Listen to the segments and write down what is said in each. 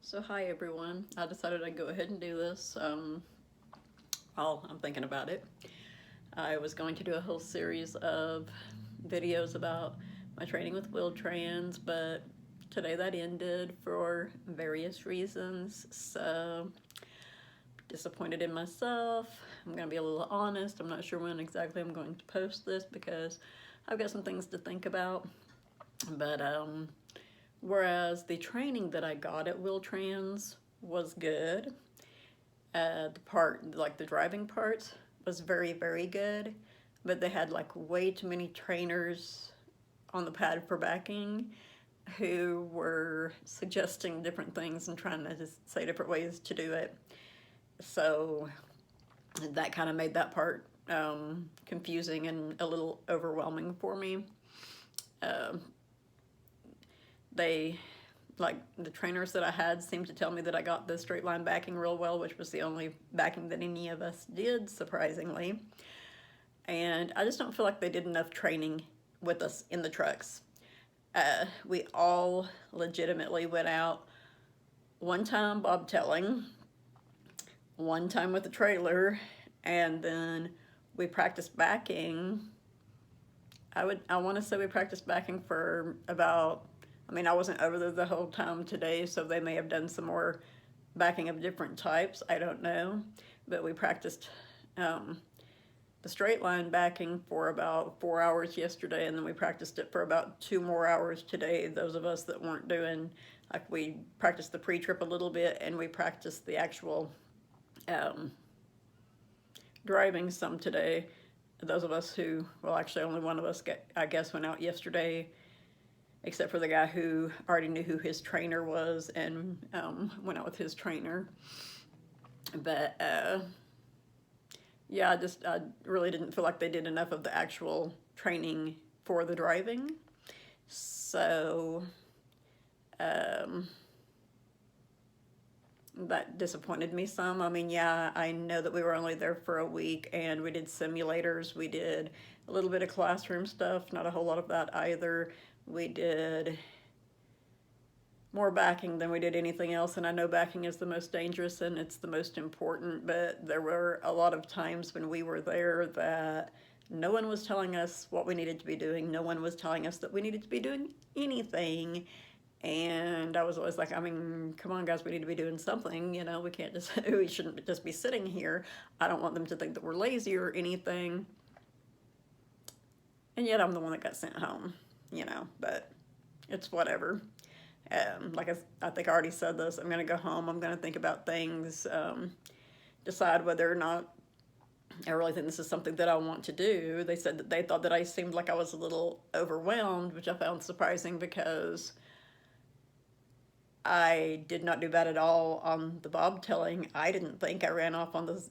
So hi everyone, I decided I'd go ahead and do this while I'm thinking about it. I was going to do a whole series of videos about my training with Wil Trans, but today that ended for various reasons, so disappointed in myself. I'm going to be a little honest, I'm not sure when exactly I'm going to post this because I've got some things to think about, but whereas the training that I got at Wil Trans was good, the part, like the driving part, was very, very good, but they had like way too many trainers on the pad for backing who were suggesting different things and trying to just say different ways to do it. So that kind of made that part confusing and a little overwhelming for me. Uh, they like the trainers that I had seemed to tell me that I got the straight line backing real well, which was the only backing that any of us did, surprisingly. And I just don't feel like they did enough training with us in the trucks. We all legitimately went out one time bobtailing, one time with the trailer, and then we practiced backing. I want to say we practiced backing for about, I wasn't over there the whole time today, so they may have done some more backing of different types. I don't know. But we practiced the straight line backing for about 4 hours yesterday, and then we practiced it for about 2 more hours today. Those of us that weren't doing, like, we practiced the pre-trip a little bit, and we practiced the actual driving some today. Those of us who, well, actually only one of us, I guess, went out yesterday, except for the guy who already knew who his trainer was and went out with his trainer. But yeah, I really didn't feel like they did enough of the actual training for the driving. So that disappointed me some. Yeah, I know that we were only there for a week and we did simulators. We did a little bit of classroom stuff, not a whole lot of that either. We did more backing than we did anything else, and I know backing is the most dangerous and it's the most important, but there were a lot of times when we were there that no one was telling us what we needed to be doing. No one was telling us that we needed to be doing anything. And I was always like, come on, guys, we need to be doing something. We can't just, we shouldn't just be sitting here. I don't want them to think that we're lazy or anything. And yet I'm the one that got sent home, but it's whatever. Like I think I already said this, I'm going to go home. I'm going to think about things, decide whether or not I really think this is something that I want to do. They said that they thought that I seemed like I was a little overwhelmed, which I found surprising because I did not do bad at all on the bobtailing. I didn't think I ran off on the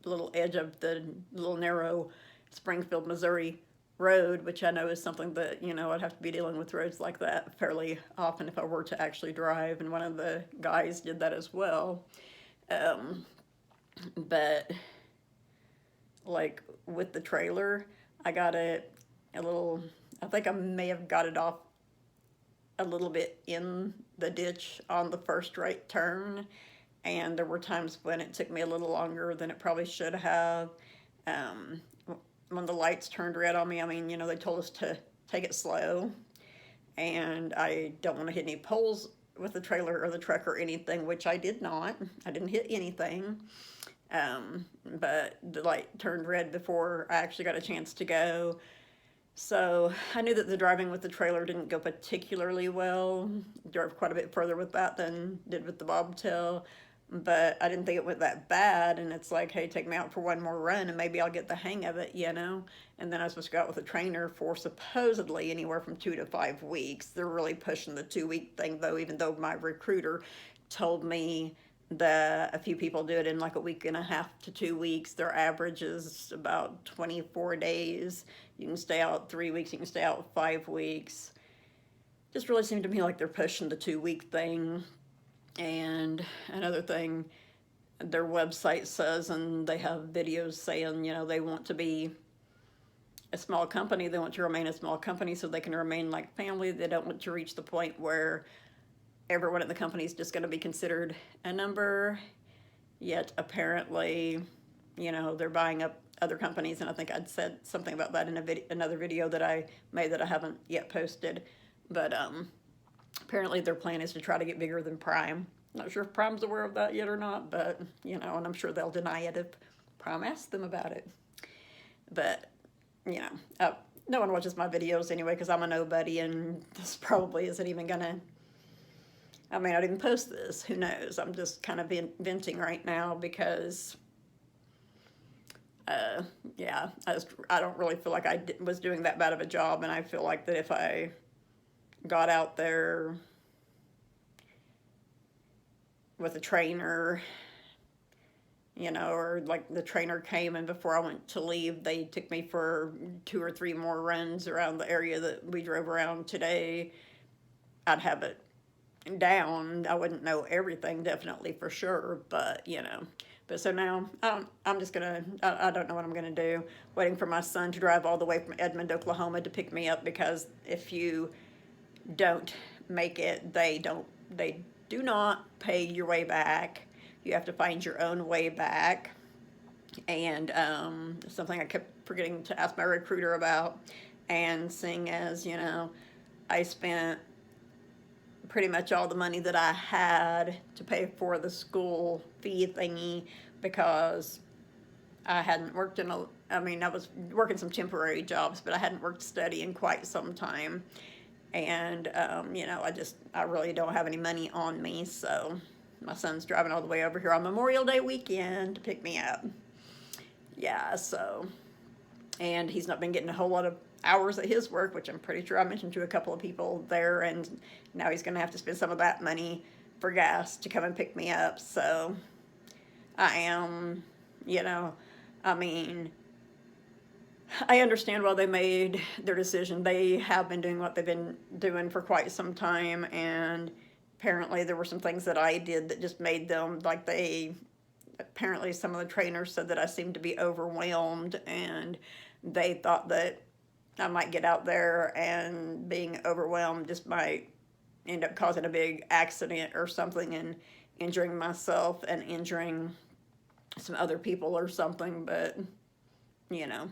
little edge of the little narrow Springfield, Missouri road, which I know is something that, I'd have to be dealing with roads like that fairly often if I were to actually drive, and one of the guys did that as well. But like with the trailer, I got it a little, I think I may have got it off a little bit in the ditch on the first right turn, and there were times when it took me a little longer than it probably should have. When the lights turned red on me, they told us to take it slow, and I don't want to hit any poles with the trailer or the truck or anything, which I did not. I didn't hit anything, but the light turned red before I actually got a chance to go. So I knew that the driving with the trailer didn't go particularly well. Drove quite a bit further with that than did with the bobtail, but I didn't think it went that bad. And it's like, hey, take me out for one more run and maybe I'll get the hang of it, And then I was supposed to go out with a trainer for supposedly anywhere from 2 to 5 weeks. They're really pushing the 2-week thing though, even though my recruiter told me that a few people do it in like a week and a half to 2 weeks. Their average is about 24 days. You can stay out 3 weeks, you can stay out 5 weeks. Just really seemed to me like they're pushing the 2-week thing. And another thing, their website says, and they have videos saying, they want to be a small company. They want to remain a small company so they can remain like family. They don't want to reach the point where everyone in the company is just going to be considered a number. Yet apparently, you know, they're buying up other companies, and I think I'd said something about that in another video that I made that I haven't yet posted. But apparently their plan is to try to get bigger than Prime. Not sure if Prime's aware of that yet or not, but, you know, and I'm sure they'll deny it if Prime asks them about it. But, you know, no one watches my videos anyway because I'm a nobody, and this probably isn't even gonna, I may not even post this. Who knows? I'm just kind of venting right now because, yeah, I don't really feel like I was doing that bad of a job, and I feel like that if I got out there with a trainer, you know, or like the trainer came and before I went to leave, they took me for 2 or 3 more runs around the area that we drove around today, I'd have it down. I wouldn't know everything, definitely, for sure, but, you know. But so now, I'm just gonna, I don't know what I'm gonna do. Waiting for my son to drive all the way from Edmond, Oklahoma to pick me up, because if you don't make it, they do not pay your way back. You have to find your own way back. And something I kept forgetting to ask my recruiter about. And seeing as, you know, I spent pretty much all the money that I had to pay for the school fee thingy, because I hadn't worked in I mean, I was working some temporary jobs, but I hadn't worked steady in quite some time. And, you know, I really don't have any money on me, so my son's driving all the way over here on Memorial Day weekend to pick me up. Yeah, so, and he's not been getting a whole lot of hours at his work, which I'm pretty sure I mentioned to a couple of people there, and now he's going to have to spend some of that money for gas to come and pick me up. So I am, you know, I mean, I understand why they made their decision. They have been doing what they've been doing for quite some time, and apparently there were some things that I did that just made them, like, apparently some of the trainers said that I seemed to be overwhelmed, and they thought that I might get out there and being overwhelmed just might end up causing a big accident or something and injuring myself and injuring some other people or something. But, you know,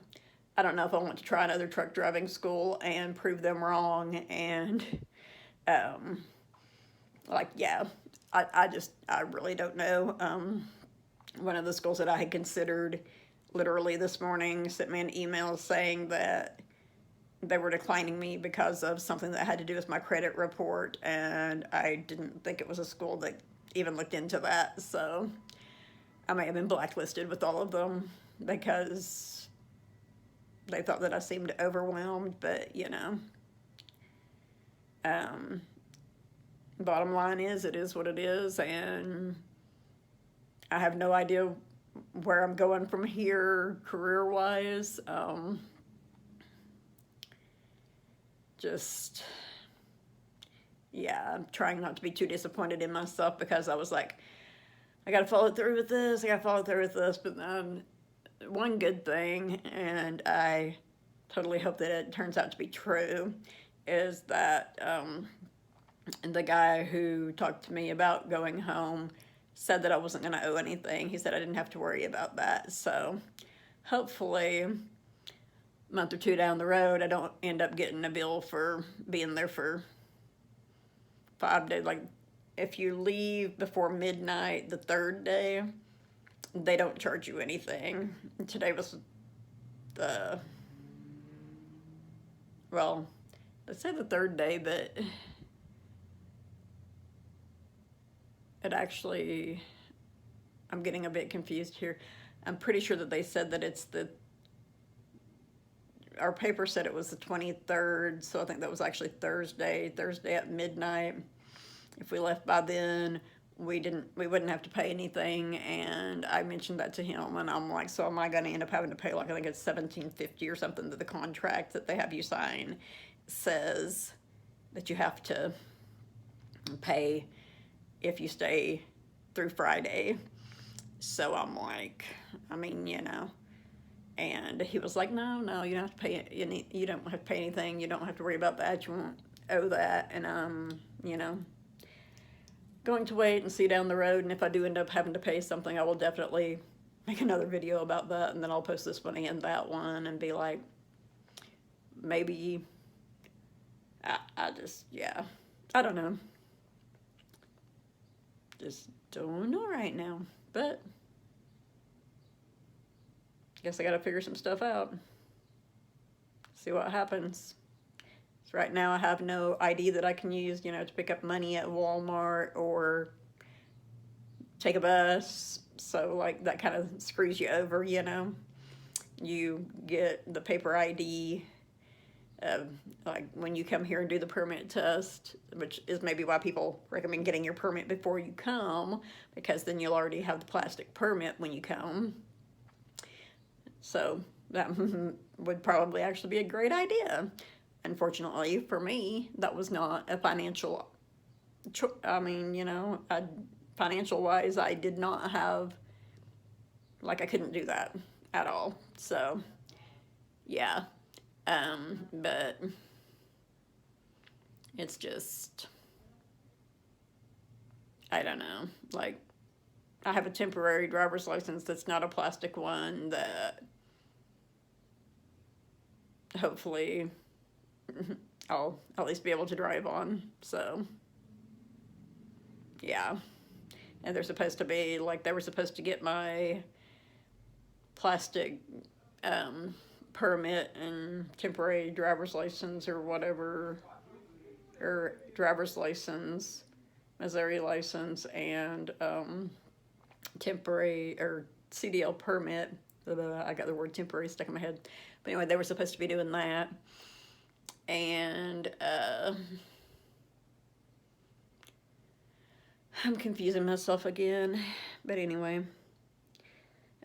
I don't know if I want to try another truck driving school and prove them wrong. And, like, yeah, I really don't know. One of the schools that I had considered literally this morning sent me an email saying that they were declining me because of something that had to do with my credit report, and I didn't think it was a school that even looked into that. So I may have been blacklisted with all of them because they thought that I seemed overwhelmed. But, you know, bottom line is, it is what it is, and I have no idea where I'm going from here career-wise. Just, yeah, I'm trying not to be too disappointed in myself, because I was like, I gotta follow through with this, but then one good thing, and I totally hope that it turns out to be true, is that the guy who talked to me about going home said that I wasn't going to owe anything. He said I didn't have to worry about that. So hopefully a month or 2 down the road, I don't end up getting a bill for being there for 5 days. Like, if you leave before midnight the 3rd day, they don't charge you anything. Today was well, let's say the 3rd day, but it actually, I'm getting a bit confused here. I'm pretty sure that they said that it's our paper said it was the 23rd, so I think that was actually Thursday at midnight. If we left by then, we wouldn't have to pay anything. And I mentioned that to him, and I'm like, so am I going to end up having to pay, like, I think it's $17.50 or something, that the contract that they have you sign says that you have to pay if you stay through Friday. So I'm like, I mean, you know. And he was like, no, you don't have to pay, you don't have to pay anything, you don't have to worry about that, you won't owe that. And you know, going to wait and see down the road. And if I do end up having to pay something, I will definitely make another video about that. And then I'll post this one and that one and be like, maybe, I just, yeah, I don't know. Just don't know right now. But guess I gotta figure some stuff out. See what happens. So right now I have no ID that I can use, you know, to pick up money at Walmart or take a bus. So like that kind of screws you over, you know. You get the paper ID like when you come here and do the permit test, which is maybe why people recommend getting your permit before you come, because then you'll already have the plastic permit when you come. So that would probably actually be a great idea. Unfortunately for me, that was not a financial, I mean, you know, financial wise, I did not have, like I couldn't do that at all. So yeah, but it's just, I don't know, like I have a temporary driver's license that's not a plastic one that hopefully I'll at least be able to drive on. So yeah, and they're supposed to be like, they were supposed to get my plastic permit and temporary driver's license or whatever, or driver's license, Missouri license, and temporary or CDL permit. I got the word temporary stuck in my head. But anyway, they were supposed to be doing that. And I'm confusing myself again. But anyway.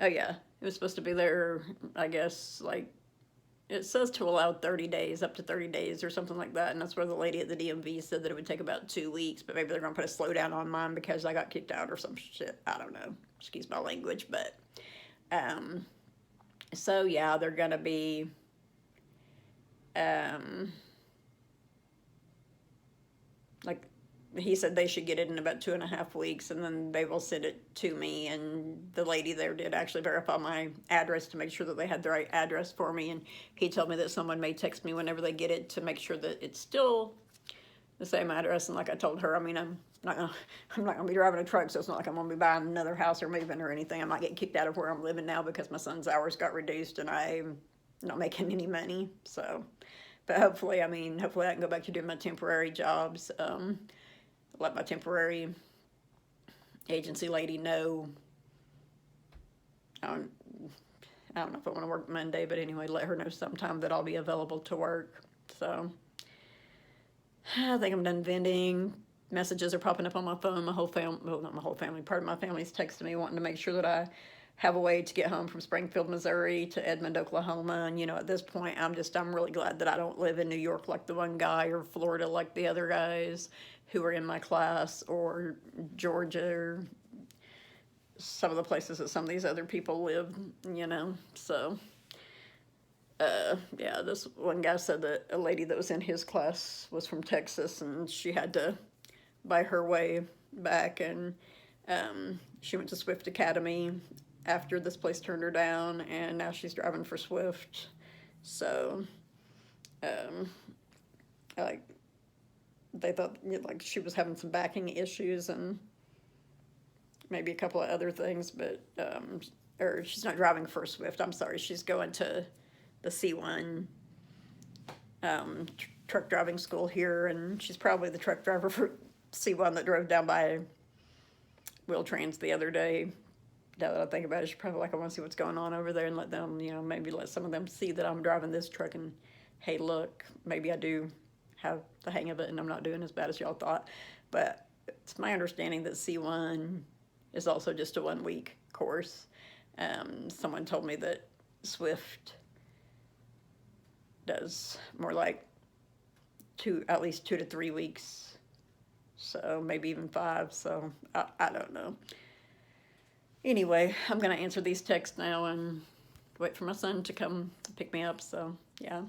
Oh yeah, it was supposed to be there, I guess, like, it says to allow 30 days, up to 30 days or something like that. And that's where the lady at the DMV said that it would take about 2 weeks. But maybe they're going to put a slowdown on mine because I got kicked out or some shit. I don't know. Excuse my language. But, so yeah, they're going to be, like, he said they should get it in about 2.5 weeks, and then they will send it to me. And the lady there did actually verify my address to make sure that they had the right address for me. And he told me that someone may text me whenever they get it to make sure that it's still the same address. And like I told her, I mean, I'm not gonna be driving a truck, so it's not like I'm gonna be buying another house or moving or anything. I'm not getting kicked out of where I'm living now because my son's hours got reduced and I'm not making any money. So, but hopefully, I mean, hopefully I can go back to doing my temporary jobs. Let my temporary agency lady know. I don't know if I want to work Monday, but anyway, let her know sometime that I'll be available to work. So I think I'm done venting. Messages are popping up on my phone. My whole family, well, not my whole family, part of my family's texting me wanting to make sure that I have a way to get home from Springfield, Missouri to Edmond, Oklahoma. And, you know, at this point, I'm really glad that I don't live in New York like the one guy, or Florida like the other guys who are in my class, or Georgia, or some of the places that some of these other people live, you know. So, yeah, this one guy said that a lady that was in his class was from Texas, and she had to buy her way back, and she went to Swift Academy after this place turned her down, and now she's driving for Swift. So, like, they thought, like, she was having some backing issues and maybe a couple of other things, but, or she's not driving for Swift, I'm sorry, she's going to the C1 truck driving school here, and she's probably the truck driver for C1 that drove down by Wil Trans the other day. Now that I think about it, she's probably like, I want to see what's going on over there and let them, you know, maybe let some of them see that I'm driving this truck and, hey, look, maybe I do have the hang of it and I'm not doing as bad as y'all thought. But it's my understanding that C1 is also just a 1-week course. Someone told me that Swift does more like at least 2 to 3 weeks. So maybe even 5. So I don't know. Anyway, I'm going to answer these texts now and wait for my son to come pick me up. So, yeah.